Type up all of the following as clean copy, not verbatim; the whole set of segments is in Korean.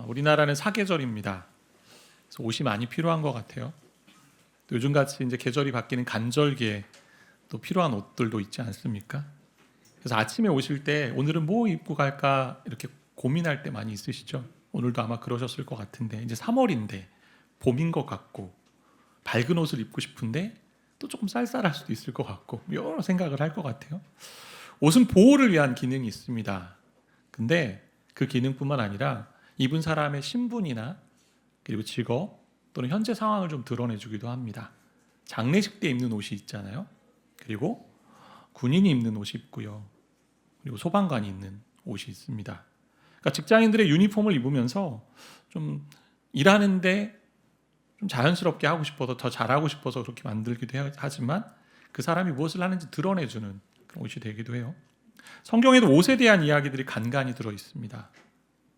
우리나라는 사계절입니다. 그래서 옷이 많이 필요한 것 같아요. 또 요즘같이 이제 계절이 바뀌는 간절기에 또 필요한 옷들도 있지 않습니까? 그래서 아침에 오실 때 오늘은 뭐 입고 갈까 이렇게 고민할 때 많이 있으시죠? 오늘도 아마 그러셨을 것 같은데 이제 3월인데 봄인 것 같고 밝은 옷을 입고 싶은데 또 조금 쌀쌀할 수도 있을 것 같고 여러 생각을 할 것 같아요. 옷은 보호를 위한 기능이 있습니다. 근데 그 기능뿐만 아니라 입은 사람의 신분이나 그리고 직업 또는 현재 상황을 좀 드러내주기도 합니다. 장례식 때 입는 옷이 있잖아요. 그리고 군인이 입는 옷이 있고요. 그리고 소방관이 입는 옷이 있습니다. 그러니까 직장인들의 유니폼을 입으면서 좀 일하는데 좀 자연스럽게 하고 싶어서 더 잘하고 싶어서 그렇게 만들기도 하지만 그 사람이 무엇을 하는지 드러내주는 그런 옷이 되기도 해요. 성경에도 옷에 대한 이야기들이 간간히 들어 있습니다.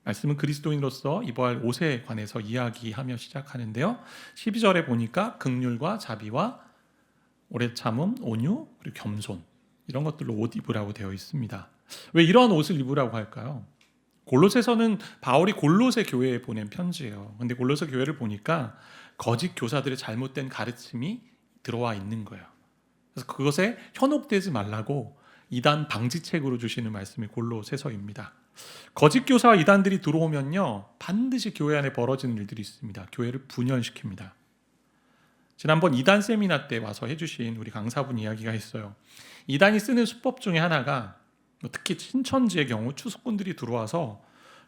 말씀은 그리스도인으로서 입어야 할 옷에 관해서 이야기하며 시작하는데요. 12절에 보니까 긍휼과 자비와 오래 참음, 온유, 그리고 겸손 이런 것들로 옷 입으라고 되어 있습니다. 왜 이런 옷을 입으라고 할까요? 골로새서는 바울이 골로새 교회에 보낸 편지예요. 근데 골로새 교회를 보니까 거짓 교사들의 잘못된 가르침이 들어와 있는 거예요. 그래서 그것에 현혹되지 말라고 이단 방지책으로 주시는 말씀이 골로새서입니다. 거짓 교사와 이단들이 들어오면요 반드시 교회 안에 벌어지는 일들이 있습니다. 교회를 분열시킵니다. 지난번 이단 세미나 때 와서 해주신 우리 강사분 이야기가 있어요. 이단이 쓰는 수법 중에 하나가 특히 신천지의 경우 추수꾼들이 들어와서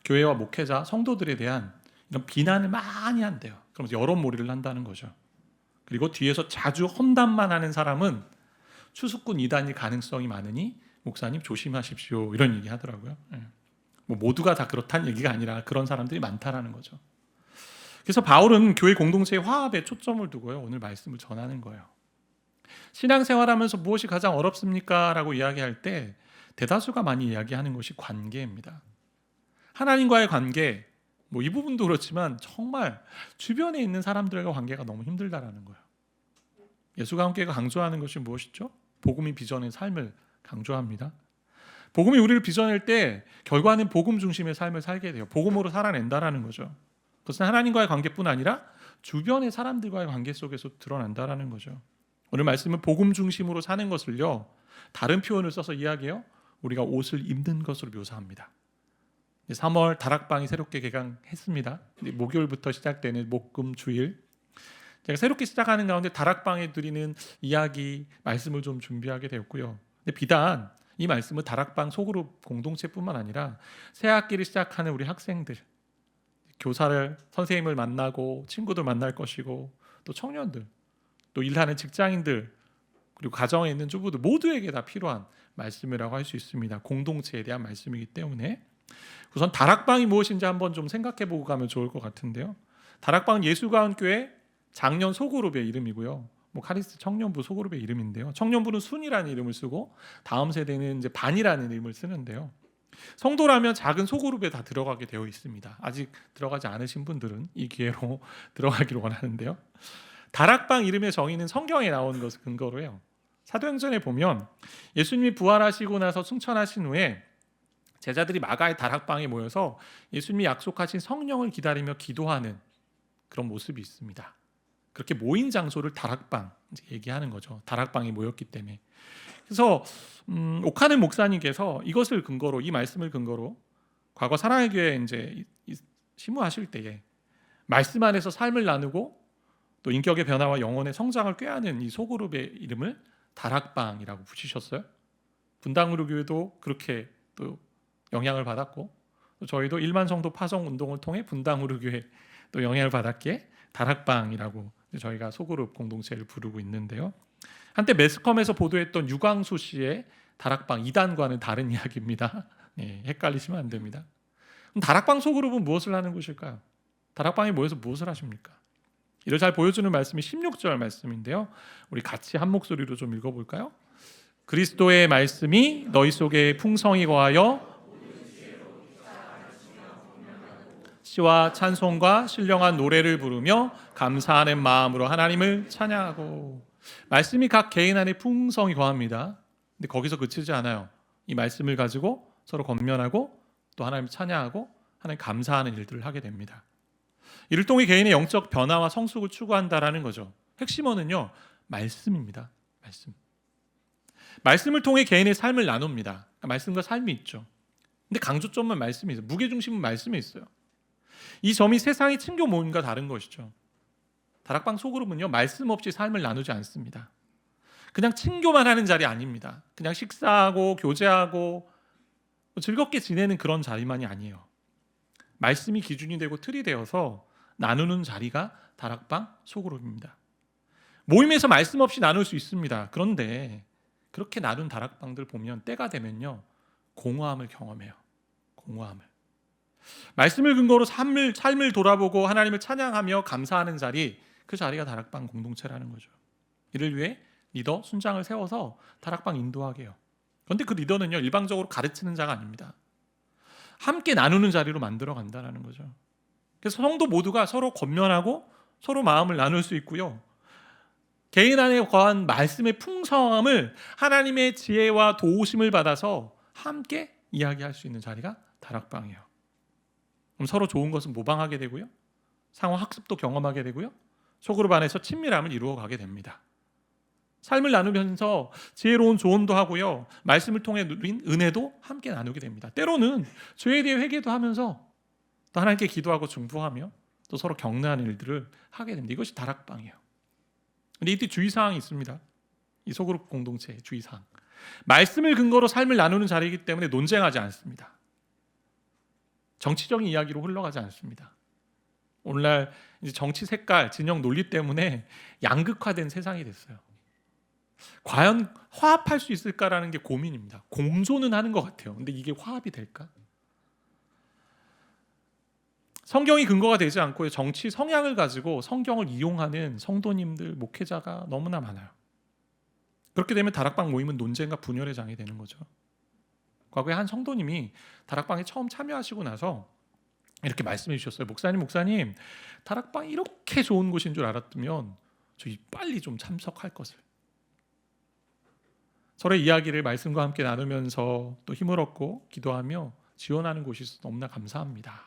교회와 목회자, 성도들에 대한 이런 비난을 많이 한대요. 그러면서 여론몰이를 한다는 거죠. 그리고 뒤에서 자주 험담만 하는 사람은 추수꾼 이단일 가능성이 많으니 목사님 조심하십시오 이런 얘기 하더라고요. 뭐 모두가 다 그렇다는 얘기가 아니라 그런 사람들이 많다라는 거죠. 그래서 바울은 교회 공동체의 화합에 초점을 두고요 오늘 말씀을 전하는 거예요. 신앙생활하면서 무엇이 가장 어렵습니까? 라고 이야기할 때 대다수가 많이 이야기하는 것이 관계입니다. 하나님과의 관계, 뭐 이 부분도 그렇지만 정말 주변에 있는 사람들과 관계가 너무 힘들다라는 거예요. 예수가 함께 강조하는 것이 무엇이죠? 복음이 빚어낸 삶을 강조합니다. 복음이 우리를 빚어낼 때 결과는 복음 중심의 삶을 살게 돼요. 복음으로 살아낸다라는 거죠. 그것은 하나님과의 관계뿐 아니라 주변의 사람들과의 관계 속에서 드러난다라는 거죠. 오늘 말씀은 복음 중심으로 사는 것을요 다른 표현을 써서 이야기해요. 우리가 옷을 입는 것으로 묘사합니다. 3월 다락방이 새롭게 개강했습니다. 목요일부터 시작되는 목금 주일 제가 새롭게 시작하는 가운데 다락방에 드리는 이야기 말씀을 좀 준비하게 되었고요. 근데 비단 이 말씀은 다락방 소그룹 공동체뿐만 아니라 새 학기를 시작하는 우리 학생들, 교사를 선생님을 만나고 친구들 만날 것이고 또 청년들, 또 일하는 직장인들 그리고 가정에 있는 주부들 모두에게 다 필요한 말씀이라고 할 수 있습니다. 공동체에 대한 말씀이기 때문에 우선 다락방이 무엇인지 한번 좀 생각해보고 가면 좋을 것 같은데요. 다락방은 예수가운교회 작년 소그룹의 이름이고요. 뭐 카리스트 청년부 소그룹의 이름인데요. 청년부는 순이라는 이름을 쓰고 다음 세대는 이제 반이라는 이름을 쓰는데요. 성도라면 작은 소그룹에 다 들어가게 되어 있습니다. 아직 들어가지 않으신 분들은 이 기회로 들어가기를 원하는데요. 다락방 이름의 정의는 성경에 나온 것을 근거로 해요. 사도행전에 보면 예수님이 부활하시고 나서 승천하신 후에 제자들이 마가의 다락방에 모여서 예수님이 약속하신 성령을 기다리며 기도하는 그런 모습이 있습니다. 그렇게 모인 장소를 다락방 얘기하는 거죠. 다락방에 모였기 때문에. 그래서 오카는 목사님께서 이것을 근거로 이 말씀을 근거로 과거 사랑의 교회 이제 심무하실 때에 말씀 안에서 삶을 나누고 또 인격의 변화와 영혼의 성장을 꾀하는 이 소그룹의 이름을 다락방이라고 붙이셨어요. 분당으로 교회도 그렇게 또 영향을 받았고 또 저희도 일만 성도 파송 운동을 통해 분당으로 교회 또 영향을 받았기에 다락방이라고 저희가 소그룹 공동체를 부르고 있는데요. 한때 매스컴에서 보도했던 유광수 씨의 다락방 2단과는 다른 이야기입니다. 네, 헷갈리시면 안 됩니다. 그럼 다락방 소그룹은 무엇을 하는 곳일까요? 다락방에 모여서 무엇을 하십니까? 이를 잘 보여주는 말씀이 16절 말씀인데요. 우리 같이 한 목소리로 좀 읽어볼까요? 그리스도의 말씀이 너희 속에 풍성히 거하여 시와 찬송과 신령한 노래를 부르며 감사하는 마음으로 하나님을 찬양하고 말씀이 각 개인 안에 풍성히 거합니다. 근데 거기서 그치지 않아요. 이 말씀을 가지고 서로 권면하고 또 하나님을 찬양하고 하나님 감사하는 일들을 하게 됩니다. 이를 통해 개인의 영적 변화와 성숙을 추구한다라는 거죠. 핵심어는요, 말씀입니다. 말씀을 통해 개인의 삶을 나눕니다. 말씀과 삶이 있죠. 근데 강조점은 말씀이 있어요. 무게중심은 말씀에 있어요. 이 점이 세상의 친교 모임과 다른 것이죠. 다락방 소그룹은요, 말씀 없이 삶을 나누지 않습니다. 그냥 친교만 하는 자리 아닙니다. 그냥 식사하고 교제하고 즐겁게 지내는 그런 자리만이 아니에요. 말씀이 기준이 되고 틀이 되어서 나누는 자리가 다락방 소그룹입니다. 모임에서 말씀 없이 나눌 수 있습니다. 그런데 그렇게 나눈 다락방들 보면 때가 되면요, 공허함을 경험해요. 공허함을. 말씀을 근거로 삶을 돌아보고 하나님을 찬양하며 감사하는 자리, 그 자리가 다락방 공동체라는 거죠. 이를 위해 리더, 순장을 세워서 다락방 인도하게 해요. 그런데 그 리더는요, 일방적으로 가르치는 자가 아닙니다. 함께 나누는 자리로 만들어 간다는 거죠. 그래서 성도 모두가 서로 권면하고 서로 마음을 나눌 수 있고요, 개인 안에 거한 말씀의 풍성함을 하나님의 지혜와 도우심을 받아서 함께 이야기할 수 있는 자리가 다락방이에요. 그럼 서로 좋은 것은 모방하게 되고요, 상호 학습도 경험하게 되고요, 소그룹 안에서 친밀함을 이루어가게 됩니다. 삶을 나누면서 지혜로운 조언도 하고요, 말씀을 통해 누린 은혜도 함께 나누게 됩니다. 때로는 죄에 대해 회개도 하면서 또 하나님께 기도하고 중보하며 또 서로 격려하는 일들을 하게 됩니다. 이것이 다락방이에요. 근데 이때 주의사항이 있습니다. 이 소그룹 공동체의 주의사항. 말씀을 근거로 삶을 나누는 자리이기 때문에 논쟁하지 않습니다. 정치적인 이야기로 흘러가지 않습니다. 오늘날 이제 정치 색깔, 진영 논리 때문에 양극화된 세상이 됐어요. 과연 화합할 수 있을까라는 게 고민입니다. 공존은 하는 것 같아요. 근데 이게 화합이 될까? 성경이 근거가 되지 않고 정치 성향을 가지고 성경을 이용하는 성도님들, 목회자가 너무나 많아요. 그렇게 되면 다락방 모임은 논쟁과 분열의 장이 되는 거죠. 과거에 한 성도님이 다락방에 처음 참여하시고 나서 이렇게 말씀해 주셨어요. 목사님, 다락방이 이렇게 좋은 곳인 줄 알았다면 저희 빨리 좀 참석할 것을. 서로의 이야기를 말씀과 함께 나누면서 또 힘을 얻고 기도하며 지원하는 곳이 있어서 너무나 감사합니다.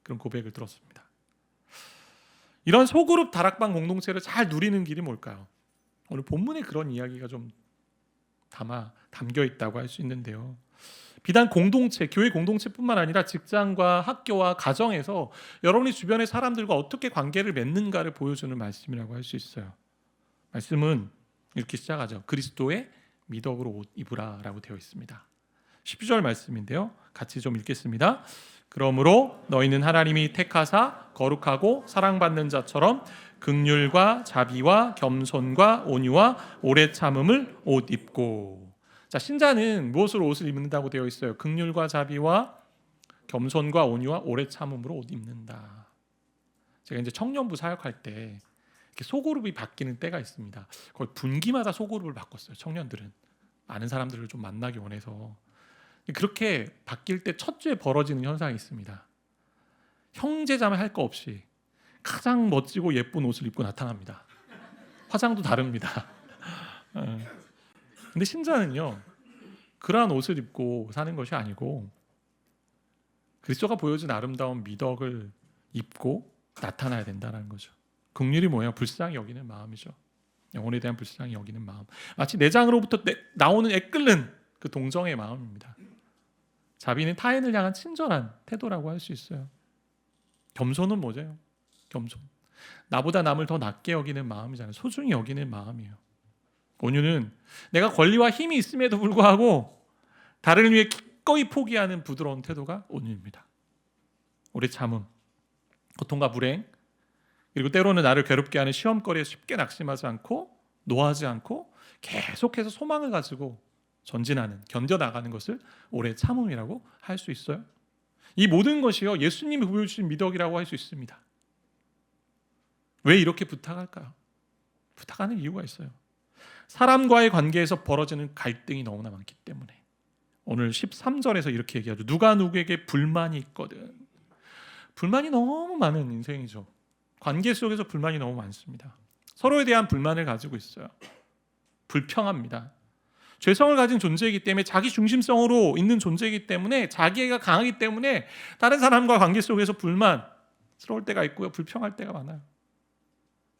그런 고백을 들었습니다. 이런 소그룹 다락방 공동체를 잘 누리는 길이 뭘까요? 오늘 본문에 그런 이야기가 좀 담겨 있다고 할 수 있는데요. 비단 공동체, 교회 공동체뿐만 아니라 직장과 학교와 가정에서 여러분이 주변의 사람들과 어떻게 관계를 맺는가를 보여주는 말씀이라고 할 수 있어요. 말씀은 이렇게 시작하죠. 그리스도의 미덕으로 옷 입으라 라고 되어 있습니다. 12절 말씀인데요, 같이 좀 읽겠습니다. 그러므로 너희는 하나님이 택하사 거룩하고 사랑받는 자처럼 긍휼과 자비와 겸손과 온유와 오래 참음을 옷 입고. 자, 신자는 무엇으로 옷을 입는다고 되어 있어요? 긍휼과 자비와 겸손과 온유와 오래 참음으로 옷 입는다. 제가 이제 청년부 사역할 때 이렇게 소그룹이 바뀌는 때가 있습니다. 거의 분기마다 소그룹을 바꿨어요. 청년들은 많은 사람들을 좀 만나기 원해서. 그렇게 바뀔 때 첫 주에 벌어지는 현상이 있습니다. 형제자매 할 거 없이 가장 멋지고 예쁜 옷을 입고 나타납니다. 화장도 다릅니다. 근데 신자는요, 그러한 옷을 입고 사는 것이 아니고 그리스도가 보여준 아름다운 미덕을 입고 나타나야 된다는 거죠. 긍휼이 뭐예요? 불쌍히 여기는 마음이죠. 영혼에 대한 불쌍히 여기는 마음. 마치 내장으로부터 나오는 애끓는 그 동정의 마음입니다. 자비는 타인을 향한 친절한 태도라고 할 수 있어요. 겸손은 뭐죠? 겸손. 나보다 남을 더 낮게 여기는 마음이잖아요. 소중히 여기는 마음이에요. 온유는 내가 권리와 힘이 있음에도 불구하고 다른 위해 기꺼이 포기하는 부드러운 태도가 온유입니다. 오래 참음, 고통과 불행, 그리고 때로는 나를 괴롭게 하는 시험거리에 쉽게 낙심하지 않고 노하지 않고 계속해서 소망을 가지고 전진하는, 견뎌나가는 것을 오래 참음이라고 할 수 있어요. 이 모든 것이요, 예수님이 보여주신 미덕이라고 할 수 있습니다. 왜 이렇게 부탁할까요? 부탁하는 이유가 있어요. 사람과의 관계에서 벌어지는 갈등이 너무나 많기 때문에. 오늘 13절에서 이렇게 얘기하죠. 누가 누구에게 불만이 있거든. 불만이 너무 많은 인생이죠. 관계 속에서 불만이 너무 많습니다. 서로에 대한 불만을 가지고 있어요. 불평합니다. 죄성을 가진 존재이기 때문에 자기 중심성으로 있는 존재이기 때문에 자기애가 강하기 때문에 다른 사람과 관계 속에서 불만스러울 때가 있고요. 불평할 때가 많아요.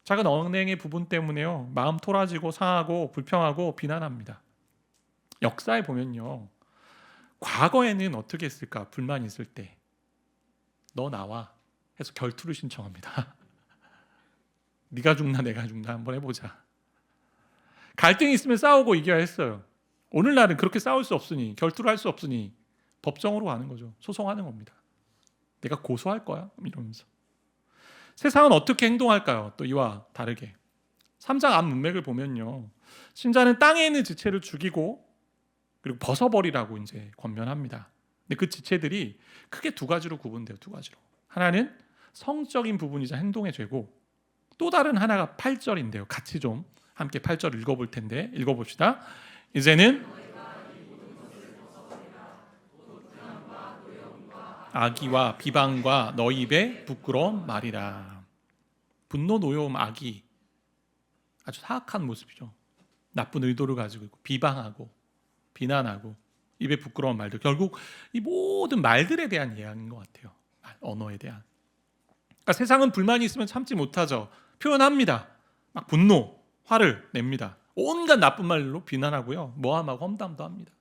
작은 언행의 부분 때문에요. 마음 토라지고 상하고 불평하고 비난합니다. 역사에 보면요. 과거에는 어떻게 했을까? 불만이 있을 때 너 나와 해서 결투를 신청합니다. 네가 죽나 내가 죽나 한번 해보자. 갈등이 있으면 싸우고 이겨야 했어요. 오늘날은 그렇게 싸울 수 없으니 결투를 할 수 없으니 법정으로 가는 거죠. 소송하는 겁니다. 내가 고소할 거야 이러면서. 세상은 어떻게 행동할까요? 또 이와 다르게 3장 앞 문맥을 보면요. 신자는 땅에 있는 지체를 죽이고 그리고 벗어버리라고 이제 권면합니다. 근데 그 지체들이 크게 두 가지로 구분돼요. 두 가지로. 하나는 성적인 부분이자 행동의 죄고 또 다른 하나가 8절인데요. 같이 좀 함께 8절 읽어볼 텐데 읽어봅시다. 이제는 악의와 비방과 너희 입에 부끄러운 말이라. 분노, 노여움, 악의 아주 사악한 모습이죠. 나쁜 의도를 가지고 있고 비방하고 비난하고 입에 부끄러운 말들, 결국 이 모든 말들에 대한 이야기인 것 같아요. 언어에 대한. 그러니까 세상은 불만이 있으면 참지 못하죠. 표현합니다. 막 분노, 화를 냅니다. 온갖 나쁜 말로 비난하고요. 모함하고 험담도 합니다.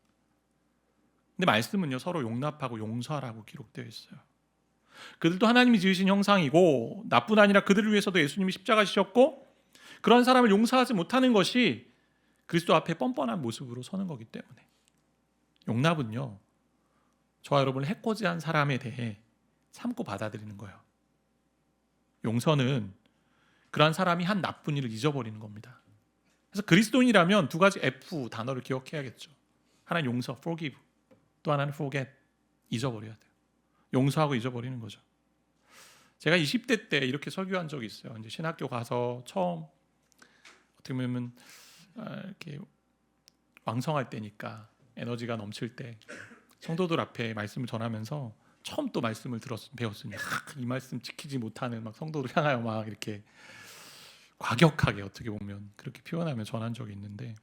근데 말씀은요, 서로 용납하고 용서하라고 기록되어 있어요. 그들도 하나님이 지으신 형상이고 나뿐 아니라 그들을 위해서도 예수님이 십자가 지셨고 그런 사람을 용서하지 못하는 것이 그리스도 앞에 뻔뻔한 모습으로 서는 거기 때문에 용납은요, 저와 여러분을 해코지한 사람에 대해 참고 받아들이는 거예요. 용서는 그러한 사람이 한 나쁜 일을 잊어버리는 겁니다. 그래서 그리스도인이라면 두 가지 F 단어를 기억해야겠죠. 하나는 용서, forgive. 또 하나는 forget, 잊어버려야 돼요. 용서하고 잊어버리는 거죠. 제가 20대 때 이렇게 설교한 적이 있어요. 이제 신학교 가서 처음 어떻게 보면 이렇게 왕성할 때니까 에너지가 넘칠 때 성도들 앞에 말씀을 전하면서 처음 또 말씀을 배웠으니 이 말씀 지키지 못하는 막 성도들 향하여 막 이렇게 과격하게 어떻게 보면 그렇게 표현하며 전한 적이 있는데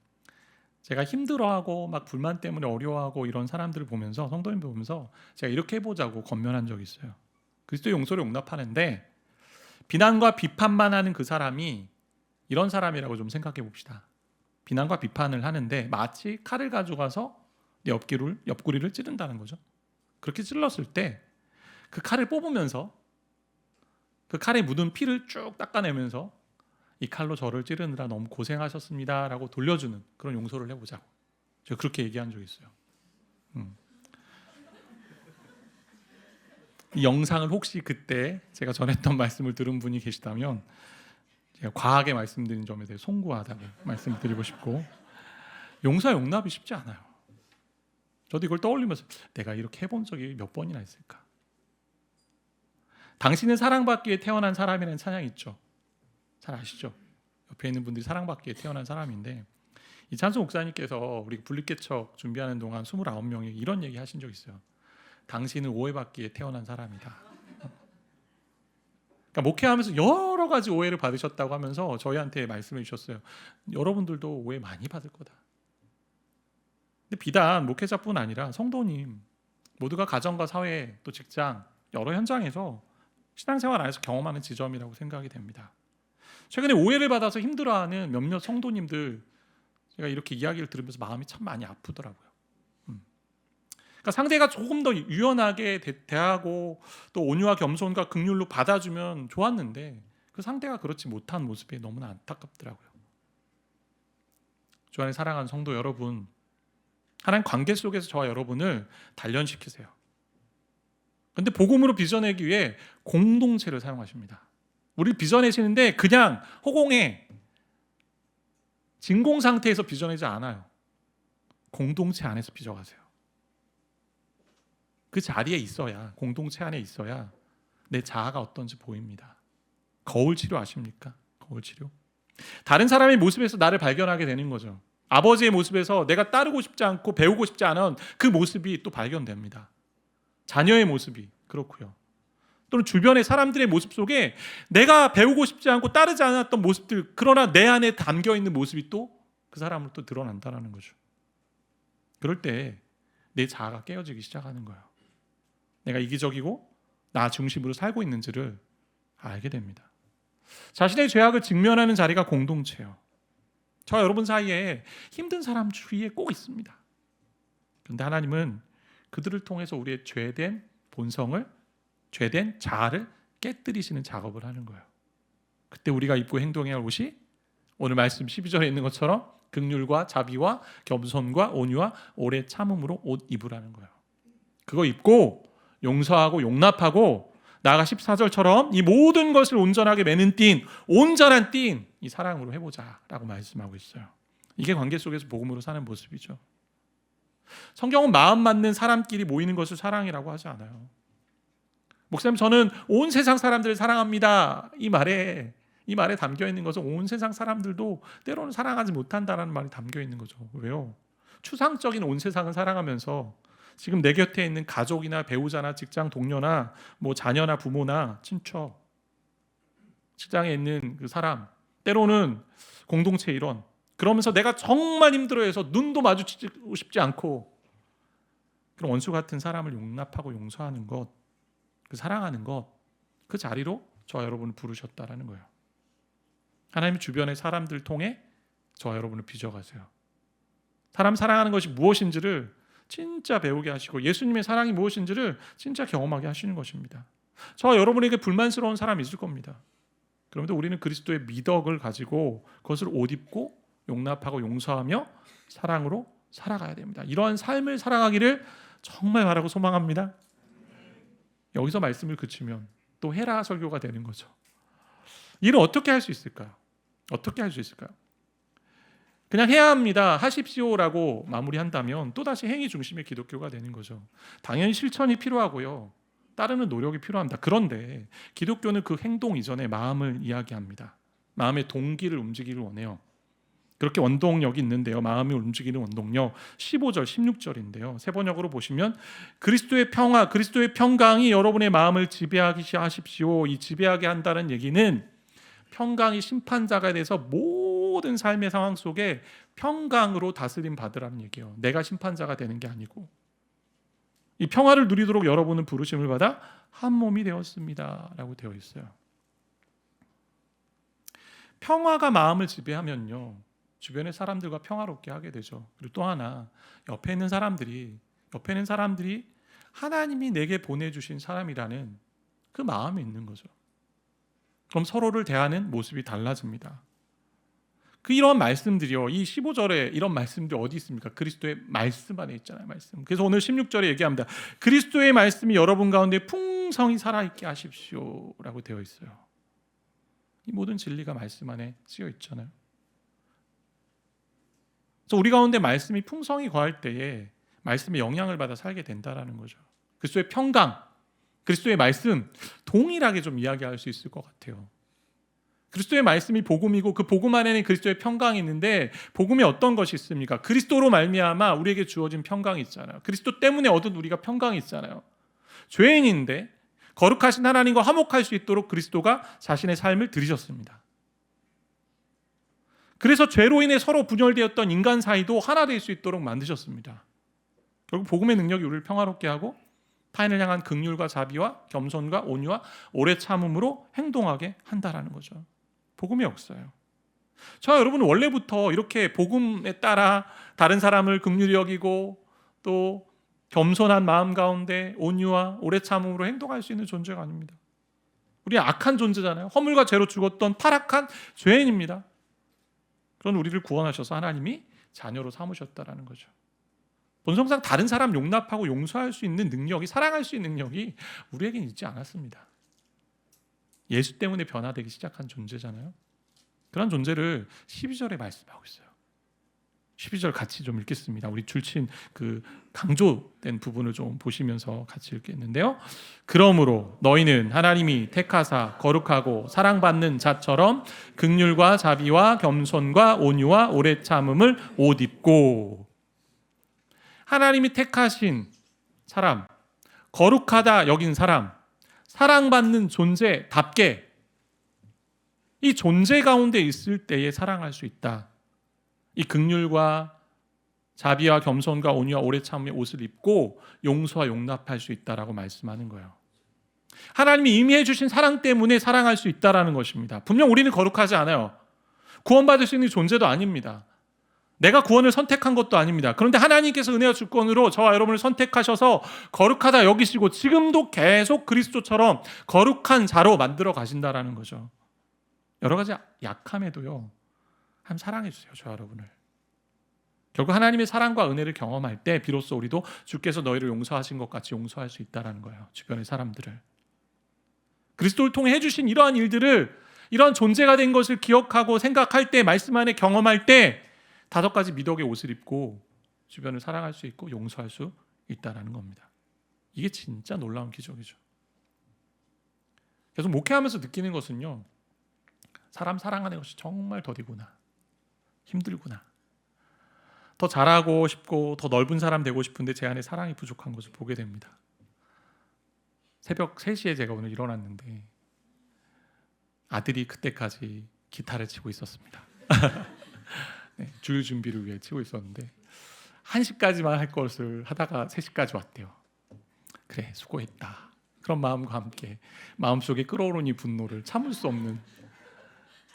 제가 힘들어하고 막 불만 때문에 어려워하고 이런 사람들을 보면서 성도님들 보면서 제가 이렇게 해보자고 권면한 적이 있어요. 그리스도의 용서를 용납하는데 비난과 비판만 하는 그 사람이 이런 사람이라고 좀 생각해 봅시다. 비난과 비판을 하는데 마치 칼을 가져가서 옆구리를 찌른다는 거죠. 그렇게 찔렀을 때 그 칼을 뽑으면서 그 칼에 묻은 피를 쭉 닦아내면서 이 칼로 저를 찌르느라 너무 고생하셨습니다 라고 돌려주는 그런 용서를 해보자고 제가 그렇게 얘기한 적이 있어요. 이 영상을 혹시 그때 제가 전했던 말씀을 들은 분이 계시다면 제가 과하게 말씀드린 점에 대해 송구하다고 말씀드리고 싶고 용서 용납이 쉽지 않아요. 저도 이걸 떠올리면서 내가 이렇게 해본 적이 몇 번이나 있을까. 당신은 사랑받기 위해 태어난 사람이라는 찬양이 있죠. 잘 아시죠? 옆에 있는 분들이 사랑받기 위해 태어난 사람인데 이찬수 목사님께서 우리 분립개척 준비하는 동안 29명이 이런 얘기 하신 적 있어요. 당신은 오해받기 위해 태어난 사람이다. 그러니까 목회하면서 여러 가지 오해를 받으셨다고 하면서 저희한테 말씀해 주셨어요. 여러분들도 오해 많이 받을 거다. 근데 비단 목회자뿐 아니라 성도님 모두가 가정과 사회 또 직장 여러 현장에서 신앙생활 안에서 경험하는 지점이라고 생각이 됩니다. 최근에 오해를 받아서 힘들어하는 몇몇 성도님들 제가 이렇게 이야기를 들으면서 마음이 참 많이 아프더라고요. 그러니까 상대가 조금 더 유연하게 대하고 또 온유와 겸손과 긍휼로 받아주면 좋았는데 그 상대가 그렇지 못한 모습이 너무나 안타깝더라고요. 주 안에 사랑하는 성도 여러분, 하나님 관계 속에서 저와 여러분을 단련시키세요. 그런데 복음으로 빚어내기 위해 공동체를 사용하십니다. 우리를 빚어내시는데 그냥 허공에 진공 상태에서 빚어내지 않아요. 공동체 안에서 빚어가세요. 그 자리에 있어야, 공동체 안에 있어야 내 자아가 어떤지 보입니다. 거울 치료 아십니까? 거울 치료. 다른 사람의 모습에서 나를 발견하게 되는 거죠. 아버지의 모습에서 내가 따르고 싶지 않고 배우고 싶지 않은 그 모습이 또 발견됩니다. 자녀의 모습이 그렇고요. 또는 주변의 사람들의 모습 속에 내가 배우고 싶지 않고 따르지 않았던 모습들, 그러나 내 안에 담겨 있는 모습이 또 그 사람으로 또 드러난다는 거죠. 그럴 때 내 자아가 깨어지기 시작하는 거예요. 내가 이기적이고 나 중심으로 살고 있는지를 알게 됩니다. 자신의 죄악을 직면하는 자리가 공동체예요. 저와 여러분 사이에 힘든 사람 주위에 꼭 있습니다. 그런데 하나님은 그들을 통해서 우리의 죄된 본성을, 죄된 자아를 깨뜨리시는 작업을 하는 거예요. 그때 우리가 입고 행동해야 할 옷이 오늘 말씀 12절에 있는 것처럼 긍휼과 자비와 겸손과 온유와 오래 참음으로 옷 입으라는 거예요. 그거 입고 용서하고 용납하고 나아가 14절처럼 이 모든 것을 온전하게 매는 띤, 온전한 띤 이 사랑으로 해보자라고 말씀하고 있어요. 이게 관계 속에서 복음으로 사는 모습이죠. 성경은 마음 맞는 사람끼리 모이는 것을 사랑이라고 하지 않아요. 목사님, 저는 온 세상 사람들을 사랑합니다. 이 말에 담겨 있는 것은 온 세상 사람들도 때로는 사랑하지 못한다는 말이 담겨 있는 거죠. 왜요? 추상적인 온 세상을 사랑하면서 지금 내 곁에 있는 가족이나 배우자나 직장 동료나 뭐 자녀나 부모나 친척, 직장에 있는 그 사람, 때로는 공동체 일원, 그러면서 내가 정말 힘들어해서 눈도 마주치고 싶지 않고 그런 원수 같은 사람을 용납하고 용서하는 것, 그 사랑하는 것, 그 자리로 저와 여러분을 부르셨다라는 거예요. 하나님 주변의 사람들 통해 저와 여러분을 빚어가세요. 사람 사랑하는 것이 무엇인지를 진짜 배우게 하시고 예수님의 사랑이 무엇인지를 진짜 경험하게 하시는 것입니다. 저와 여러분에게 불만스러운 사람이 있을 겁니다. 그런데 우리는 그리스도의 미덕을 가지고 그것을 옷 입고 용납하고 용서하며 사랑으로 살아가야 됩니다. 이러한 삶을 살아가기를 정말 바라고 소망합니다. 여기서 말씀을 그치면 또 헤라 설교가 되는 거죠. 이를 어떻게 할 수 있을까요? 어떻게 할 수 있을까요? 그냥 해야 합니다, 하십시오라고 마무리한다면 또다시 행위 중심의 기독교가 되는 거죠. 당연히 실천이 필요하고요, 따르는 노력이 필요합니다. 그런데 기독교는 그 행동 이전에 마음을 이야기합니다. 마음의 동기를 움직이기를 원해요. 그렇게 원동력이 있는데요, 마음이 움직이는 원동력 15절 16절인데요 세 번역으로 보시면 그리스도의 평화, 그리스도의 평강이 여러분의 마음을 지배하게 하십시오. 이 지배하게 한다는 얘기는 평강이 심판자가 돼서 모든 삶의 상황 속에 평강으로 다스림 받으라는 얘기예요. 내가 심판자가 되는 게 아니고 이 평화를 누리도록 여러분은 부르심을 받아 한 몸이 되었습니다 라고 되어 있어요. 평화가 마음을 지배하면요, 주변의 사람들과 평화롭게 하게 되죠. 그리고 또 하나, 옆에 있는 사람들이 하나님이 내게 보내주신 사람이라는 그 마음이 있는 거죠. 그럼 서로를 대하는 모습이 달라집니다. 이런 말씀들이요, 이 15절에 이런 말씀들이 어디 있습니까? 그리스도의 말씀 안에 있잖아요. 말씀. 그래서 오늘 16절에 얘기합니다. 그리스도의 말씀이 여러분 가운데 풍성히 살아있게 하십시오 라고 되어 있어요. 이 모든 진리가 말씀 안에 쓰여 있잖아요. 그래서 우리 가운데 말씀이 풍성히 거할 때에 말씀의 영향을 받아 살게 된다라는 거죠. 그리스도의 평강, 그리스도의 말씀 동일하게 좀 이야기할 수 있을 것 같아요. 그리스도의 말씀이 복음이고 그 복음 안에는 그리스도의 평강이 있는데, 복음에 어떤 것이 있습니까? 그리스도로 말미암아 우리에게 주어진 평강이 있잖아요. 그리스도 때문에 얻은 우리가 평강이 있잖아요. 죄인인데 거룩하신 하나님과 화목할 수 있도록 그리스도가 자신의 삶을 들이셨습니다. 그래서 죄로 인해 서로 분열되었던 인간 사이도 하나 될 수 있도록 만드셨습니다. 결국 복음의 능력이 우리를 평화롭게 하고 타인을 향한 긍휼과 자비와 겸손과 온유와 오래 참음으로 행동하게 한다라는 거죠. 복음의 역사예요. 저 여러분은 원래부터 이렇게 복음에 따라 다른 사람을 긍휼히 여기고 또 겸손한 마음 가운데 온유와 오래 참음으로 행동할 수 있는 존재가 아닙니다. 우리 악한 존재잖아요. 허물과 죄로 죽었던 타락한 죄인입니다. 그런 우리를 구원하셔서 하나님이 자녀로 삼으셨다라는 거죠. 본성상 다른 사람 용납하고 용서할 수 있는 능력이, 사랑할 수 있는 능력이 우리에겐 있지 않았습니다. 예수 때문에 변화되기 시작한 존재잖아요. 그런 존재를 12절에 말씀하고 있어요. 12절 같이 좀 읽겠습니다. 우리 줄친 그 강조된 부분을 좀 보시면서 같이 읽겠는데요. 그러므로 너희는 하나님이 택하사 거룩하고 사랑받는 자처럼 긍휼과 자비와 겸손과 온유와 오래 참음을 옷 입고. 하나님이 택하신 사람, 거룩하다 여긴 사람, 사랑받는 존재답게 이 존재 가운데 있을 때에 사랑할 수 있다. 이 긍휼과 자비와 겸손과 온유와 오래 참음의 옷을 입고 용서와 용납할 수 있다라고 말씀하는 거예요. 하나님이 임의해 주신 사랑 때문에 사랑할 수 있다라는 것입니다. 분명 우리는 거룩하지 않아요. 구원받을 수 있는 존재도 아닙니다. 내가 구원을 선택한 것도 아닙니다. 그런데 하나님께서 은혜와 주권으로 저와 여러분을 선택하셔서 거룩하다 여기시고 지금도 계속 그리스도처럼 거룩한 자로 만들어 가신다라는 거죠. 여러 가지 약함에도요, 하나님 사랑해 주세요, 저와 여러분을. 결국 하나님의 사랑과 은혜를 경험할 때 비로소 우리도 주께서 너희를 용서하신 것 같이 용서할 수 있다라는 거예요. 주변의 사람들을. 그리스도를 통해 해주신 이러한 일들을, 이러한 존재가 된 것을 기억하고 생각할 때, 말씀 안에 경험할 때 5가지 미덕의 옷을 입고 주변을 사랑할 수 있고 용서할 수 있다는 겁니다. 이게 진짜 놀라운 기적이죠. 계속 목회하면서 느끼는 것은요, 사람 사랑하는 것이 정말 더디구나, 힘들구나. 더 잘하고 싶고 더 넓은 사람 되고 싶은데 제 안에 사랑이 부족한 것을 보게 됩니다. 새벽 3시에 제가 오늘 일어났는데 아들이 그때까지 기타를 치고 있었습니다. 네, 주일 준비를 위해 치고 있었는데 1시까지만 할 것을 하다가 3시까지 왔대요. 그래, 수고했다. 그런 마음과 함께 마음속에 끓어오르는 이 분노를 참을 수 없는,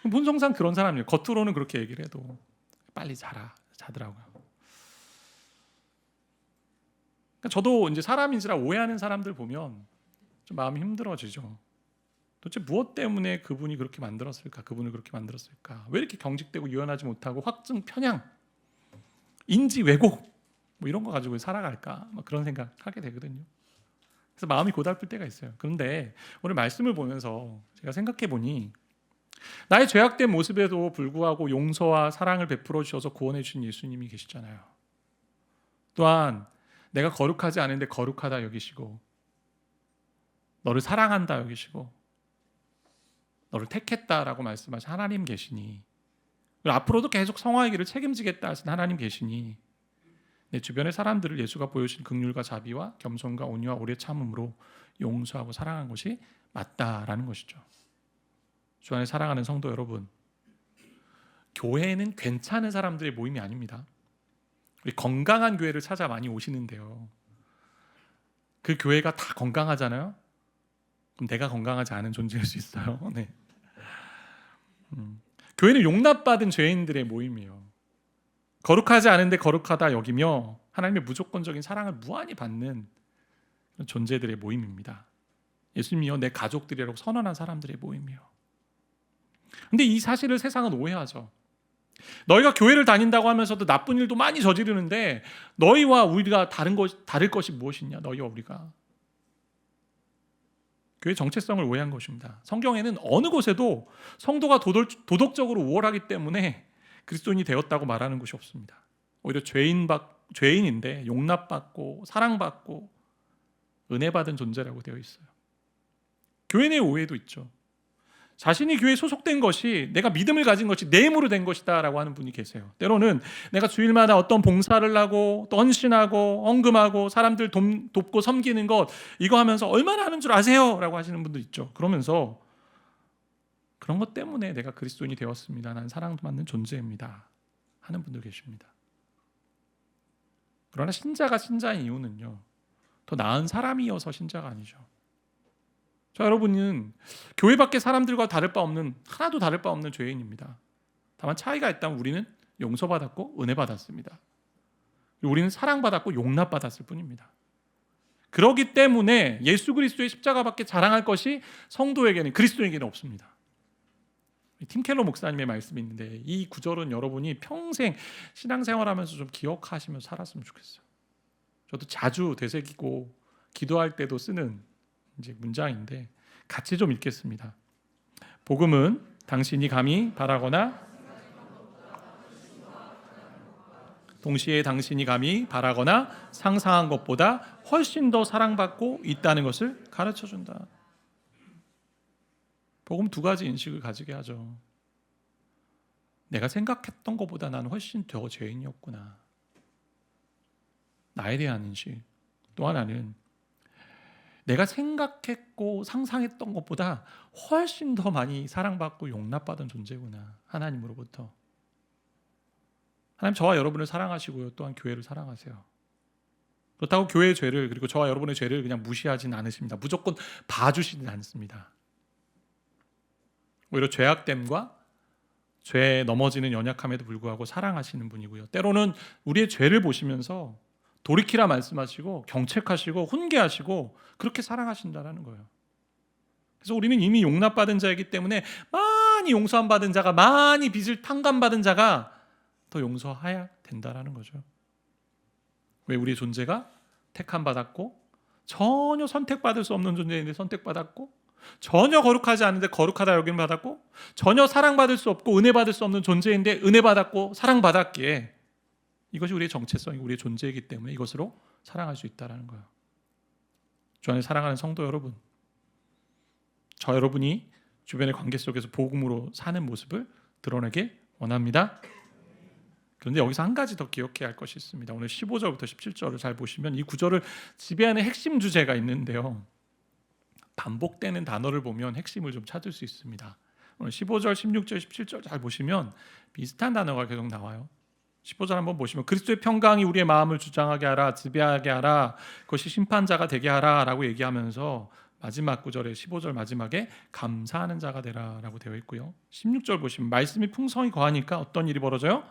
본성상 그런 사람이에요. 겉으로는 그렇게 얘기를 해도 빨리 자더라고요. 그러니까 저도 이제 사람인지라 오해하는 사람들 보면 좀 마음이 힘들어지죠. 도대체 무엇 때문에 그분이 그렇게 만들었을까? 그분을 그렇게 만들었을까? 왜 이렇게 경직되고 유연하지 못하고 확증 편향, 인지 왜곡 뭐 이런 거 가지고 살아갈까? 막 그런 생각하게 되거든요. 그래서 마음이 고달플 때가 있어요. 그런데 오늘 말씀을 보면서 제가 생각해 보니 나의 죄악된 모습에도 불구하고 용서와 사랑을 베풀어 주셔서 구원해 주신 예수님이 계시잖아요. 또한 내가 거룩하지 않은데 거룩하다 여기시고 너를 사랑한다 여기시고 너를 택했다라고 말씀하신 하나님 계시니, 그리고 앞으로도 계속 성화의 길을 책임지겠다 하신 하나님 계시니 내 주변의 사람들을 예수가 보여주신 긍휼과 자비와 겸손과 온유와 오래 참음으로 용서하고 사랑한 것이 맞다라는 것이죠. 주 안에 사랑하는 성도 여러분, 교회는 괜찮은 사람들의 모임이 아닙니다. 우리 건강한 교회를 찾아 많이 오시는데요, 그 교회가 다 건강하잖아요. 그럼 내가 건강하지 않은 존재일 수 있어요. 네. 교회는 용납받은 죄인들의 모임이에요. 거룩하지 않은데 거룩하다 여기며 하나님의 무조건적인 사랑을 무한히 받는 존재들의 모임입니다. 예수님이요, 내 가족들이라고 선언한 사람들의 모임이요. 근데 이 사실을 세상은 오해하죠. 너희가 교회를 다닌다고 하면서도 나쁜 일도 많이 저지르는데 너희와 우리가 다를 것이 무엇이냐? 너희와 우리가. 교회 정체성을 오해한 것입니다. 성경에는 어느 곳에도 성도가 도덕적으로 우월하기 때문에 그리스도인이 되었다고 말하는 것이 없습니다. 오히려 죄인인데 용납받고 사랑받고 은혜받은 존재라고 되어 있어요. 교회 내 오해도 있죠. 자신이 교회에 소속된 것이, 내가 믿음을 가진 것이 내 힘으로 된 것이다 라고 하는 분이 계세요. 때로는 내가 주일마다 어떤 봉사를 하고 또 헌신하고 헌금하고 사람들 돕고 섬기는 것, 이거 하면서 얼마나 하는 줄 아세요? 라고 하시는 분도 있죠. 그러면서 그런 것 때문에 내가 그리스도인이 되었습니다, 난 사랑도 받는 존재입니다 하는 분들 계십니다. 그러나 신자가 신자인 이유는요, 더 나은 사람이어서 신자가 아니죠. 자, 여러분은 교회 밖의 사람들과 하나도 다를 바 없는 죄인입니다. 다만 차이가 있다면 우리는 용서받았고 은혜받았습니다. 우리는 사랑받았고 용납받았을 뿐입니다. 그렇기 때문에 예수 그리스도의 십자가밖에 자랑할 것이 성도에게는, 그리스도에게는 없습니다. 팀 켈러 목사님의 말씀이 있는데 이 구절은 여러분이 평생 신앙생활하면서 좀 기억하시면서 살았으면 좋겠어요. 저도 자주 되새기고 기도할 때도 쓰는 이제 문장인데 같이 좀 읽겠습니다. 복음은 당신이 감히 바라거나, 동시에 당신이 감히 바라거나 상상한 것보다 훨씬 더 사랑받고 있다는 것을 가르쳐준다. 복음 2가지 인식을 가지게 하죠. 내가 생각했던 것보다 나는 훨씬 더 죄인이었구나, 나에 대한 인식. 또 하나는 내가 생각했고 상상했던 것보다 훨씬 더 많이 사랑받고 용납받은 존재구나, 하나님으로부터. 하나님 저와 여러분을 사랑하시고요. 또한 교회를 사랑하세요. 그렇다고 교회의 죄를 그리고 저와 여러분의 죄를 그냥 무시하진 않으십니다. 무조건 봐주시진 않습니다. 오히려 죄악됨과 죄에 넘어지는 연약함에도 불구하고 사랑하시는 분이고요. 때로는 우리의 죄를 보시면서 돌이키라 말씀하시고 경책하시고 훈계하시고 그렇게 사랑하신다는 거예요. 그래서 우리는 이미 용납받은 자이기 때문에 많이 용서함 받은 자가, 많이 빚을 탕감받은 자가 더 용서해야 된다는 거죠. 왜? 우리의 존재가 택함 받았고 전혀 선택받을 수 없는 존재인데 선택받았고 전혀 거룩하지 않은데 거룩하다 여김을 받았고 전혀 사랑받을 수 없고 은혜받을 수 없는 존재인데 은혜받았고 사랑받았기에 이것이 우리의 정체성이고 우리의 존재이기 때문에 이것으로 사랑할 수 있다는 거예요. 주 안에 사랑하는 성도 여러분, 저 여러분이 주변의 관계 속에서 복음으로 사는 모습을 드러내길 원합니다. 그런데 여기서 한 가지 더 기억해야 할 것이 있습니다. 오늘 15절부터 17절을 잘 보시면 이 구절을 지배하는 핵심 주제가 있는데요, 반복되는 단어를 보면 핵심을 좀 찾을 수 있습니다. 오늘 15절, 16절, 17절 잘 보시면 비슷한 단어가 계속 나와요. 15절 한번 보시면 그리스도의 평강이 우리의 마음을 주장하게 하라, 지배하게 하라, 그것이 심판자가 되게 하라 라고 얘기하면서 마지막 구절에 15절 마지막에 감사하는 자가 되라 라고 되어 있고요. 16절 보시면 말씀이 풍성히 거하니까 어떤 일이 벌어져요?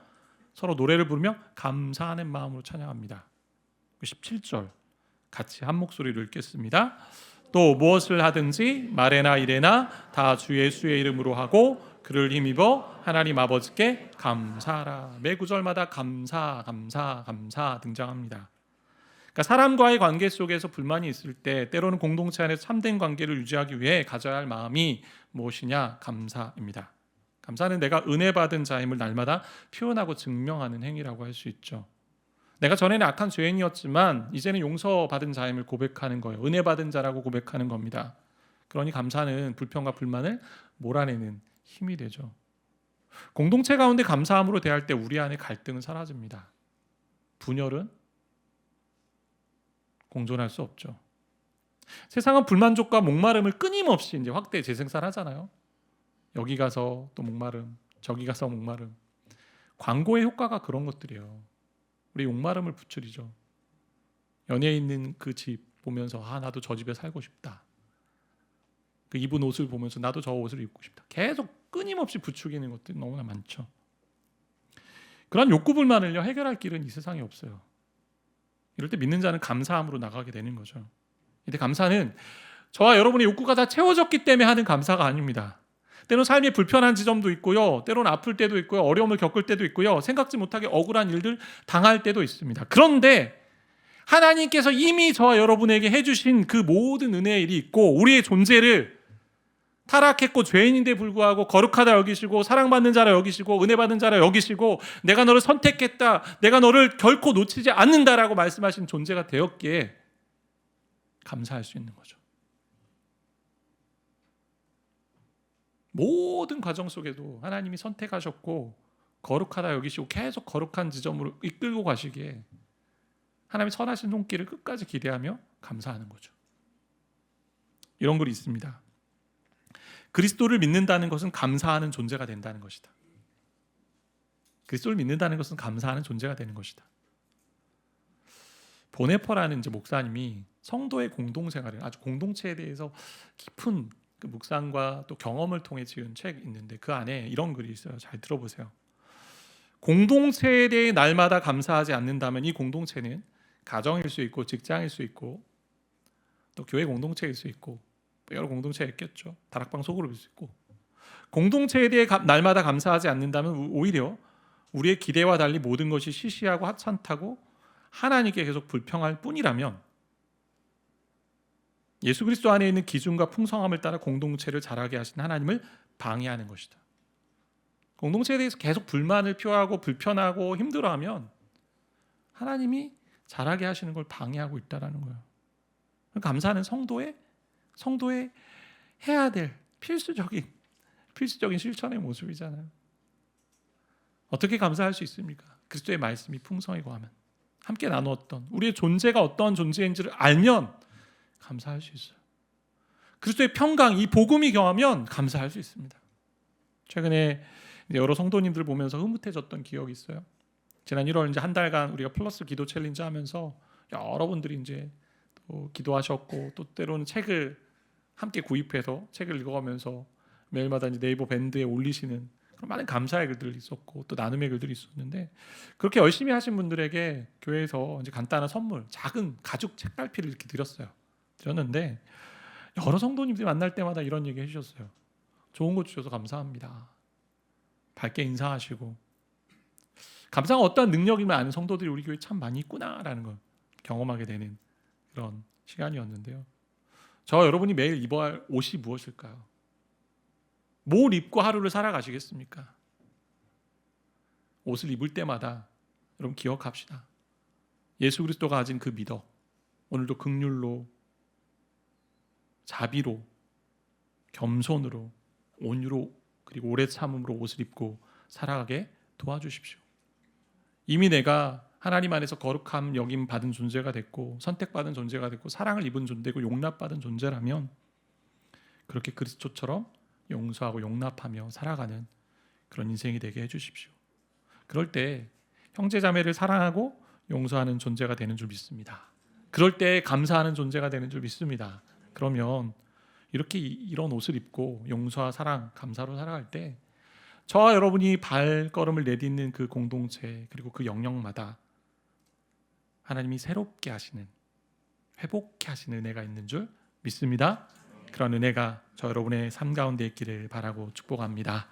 서로 노래를 부르며 감사하는 마음으로 찬양합니다. 17절 같이 한 목소리로 읽겠습니다. 또 무엇을 하든지 말에나 이래나 다 주 예수의 이름으로 하고 그를 힘입어 하나님 아버지께 감사하라. 매 구절마다 감사 등장합니다. 그러니까 사람과의 관계 속에서 불만이 있을 때 때로는 공동체 안에서 참된 관계를 유지하기 위해 가져야 할 마음이 무엇이냐? 감사입니다. 감사는 내가 은혜 받은 자임을 날마다 표현하고 증명하는 행위라고 할 수 있죠. 내가 전에는 악한 죄인이었지만 이제는 용서받은 자임을 고백하는 거예요. 은혜 받은 자라고 고백하는 겁니다. 그러니 감사는 불평과 불만을 몰아내는 힘이 되죠. 공동체 가운데 감사함으로 대할 때 우리 안에 갈등은 사라집니다. 분열은 공존할 수 없죠. 세상은 불만족과 목마름을 끊임없이 이제 확대 재생산하잖아요. 여기 가서 또 목마름, 저기 가서 목마름. 광고의 효과가 그런 것들이에요. 우리 목마름을 부추리죠. 연예에 있는 그 집 보면서 나도 저 집에 살고 싶다. 그 입은 옷을 보면서 나도 저 옷을 입고 싶다. 계속 끊임없이 부추기는 것들이 너무나 많죠. 그런 욕구 불만을요 해결할 길은 이 세상에 없어요. 이럴 때 믿는 자는 감사함으로 나가게 되는 거죠. 근데 감사는 저와 여러분의 욕구가 다 채워졌기 때문에 하는 감사가 아닙니다. 때로는 삶에 불편한 지점도 있고요, 때로는 아플 때도 있고요, 어려움을 겪을 때도 있고요, 생각지 못하게 억울한 일들 당할 때도 있습니다. 그런데 하나님께서 이미 저와 여러분에게 해주신 그 모든 은혜의 일이 있고 우리의 존재를 타락했고 죄인인데 불구하고 거룩하다 여기시고 사랑받는 자라 여기시고 은혜받은 자라 여기시고 내가 너를 선택했다, 내가 너를 결코 놓치지 않는다라고 말씀하신 존재가 되었기에 감사할 수 있는 거죠. 모든 과정 속에도 하나님이 선택하셨고 거룩하다 여기시고 계속 거룩한 지점으로 이끌고 가시기에 하나님의 선하신 손길을 끝까지 기대하며 감사하는 거죠. 이런 글이 있습니다. 그리스도를 믿는다는 것은 감사하는 존재가 된다는 것이다. 그리스도를 믿는다는 것은 감사하는 존재가 되는 것이다. 보네퍼라는 이제 목사님이 성도의 공동생활을, 아주 공동체에 대해서 깊은 그 묵상과 또 경험을 통해 지은 책이 있는데 그 안에 이런 글이 있어요. 잘 들어보세요. 공동체에 대해 날마다 감사하지 않는다면 이 공동체는 가정일 수 있고 직장일 수 있고 또 교회 공동체일 수 있고 여러 공동체가 있겠죠. 다락방 소그룹일 수 있고 공동체에 대해 날마다 감사하지 않는다면 오히려 우리의 기대와 달리 모든 것이 시시하고 하찮다고 하나님께 계속 불평할 뿐이라면 예수 그리스도 안에 있는 기준과 풍성함을 따라 공동체를 자라게 하신 하나님을 방해하는 것이다. 공동체에 대해서 계속 불만을 표하고 불편하고 힘들어하면 하나님이 자라게 하시는 걸 방해하고 있다는 거예요. 감사는 성도의 해야 될 필수적인 실천의 모습이잖아요. 어떻게 감사할 수 있습니까? 그리스도의 말씀이 풍성히 거하면, 함께 나누었던 우리의 존재가 어떠한 존재인지를 알면 감사할 수 있어요. 그리스도의 평강, 이 복음이 경하면 감사할 수 있습니다. 최근에 여러 성도님들 보면서 흐뭇해졌던 기억이 있어요. 지난 1월 이제 한 달간 우리가 플러스 기도 챌린지 하면서 여러분들이 이제 또 기도하셨고 또 때로는 책을 함께 구입해서 책을 읽어가면서 매일마다 이제 네이버 밴드에 올리시는 그런 많은 감사의 글들이 있었고 또 나눔의 글들이 있었는데 그렇게 열심히 하신 분들에게 교회에서 이제 간단한 선물, 작은 가죽 책갈피를 이렇게 드렸는데 여러 성도님들이 만날 때마다 이런 얘기 해주셨어요. 좋은 거 주셔서 감사합니다. 밝게 인사하시고 감사가 어떠한 능력이면 아는 성도들이 우리 교회에 참 많이 있구나라는 걸 경험하게 되는 그런 시간이었는데요. 저 여러분이 매일 입어야 할 옷이 무엇일까요? 뭘 입고 하루를 살아가시겠습니까? 옷을 입을 때마다 여러분 기억합시다. 예수 그리스도가 가진 그 미덕, 오늘도 긍휼로, 자비로, 겸손으로, 온유로 그리고 오래 참음으로 옷을 입고 살아가게 도와주십시오. 이미 내가 하나님 안에서 거룩함 여김 받은 존재가 됐고 선택받은 존재가 됐고 사랑을 입은 존재고 용납받은 존재라면 그렇게 그리스도처럼 용서하고 용납하며 살아가는 그런 인생이 되게 해주십시오. 그럴 때 형제자매를 사랑하고 용서하는 존재가 되는 줄 믿습니다. 그럴 때 감사하는 존재가 되는 줄 믿습니다. 그러면 이렇게 이런 옷을 입고 용서와 사랑, 감사로 살아갈 때 저와 여러분이 발걸음을 내딛는 그 공동체 그리고 그 영역마다 하나님이 새롭게 하시는, 회복케 하시는 은혜가 있는 줄 믿습니다. 그런 은혜가 저 여러분의 삶 가운데 있기를 바라고 축복합니다.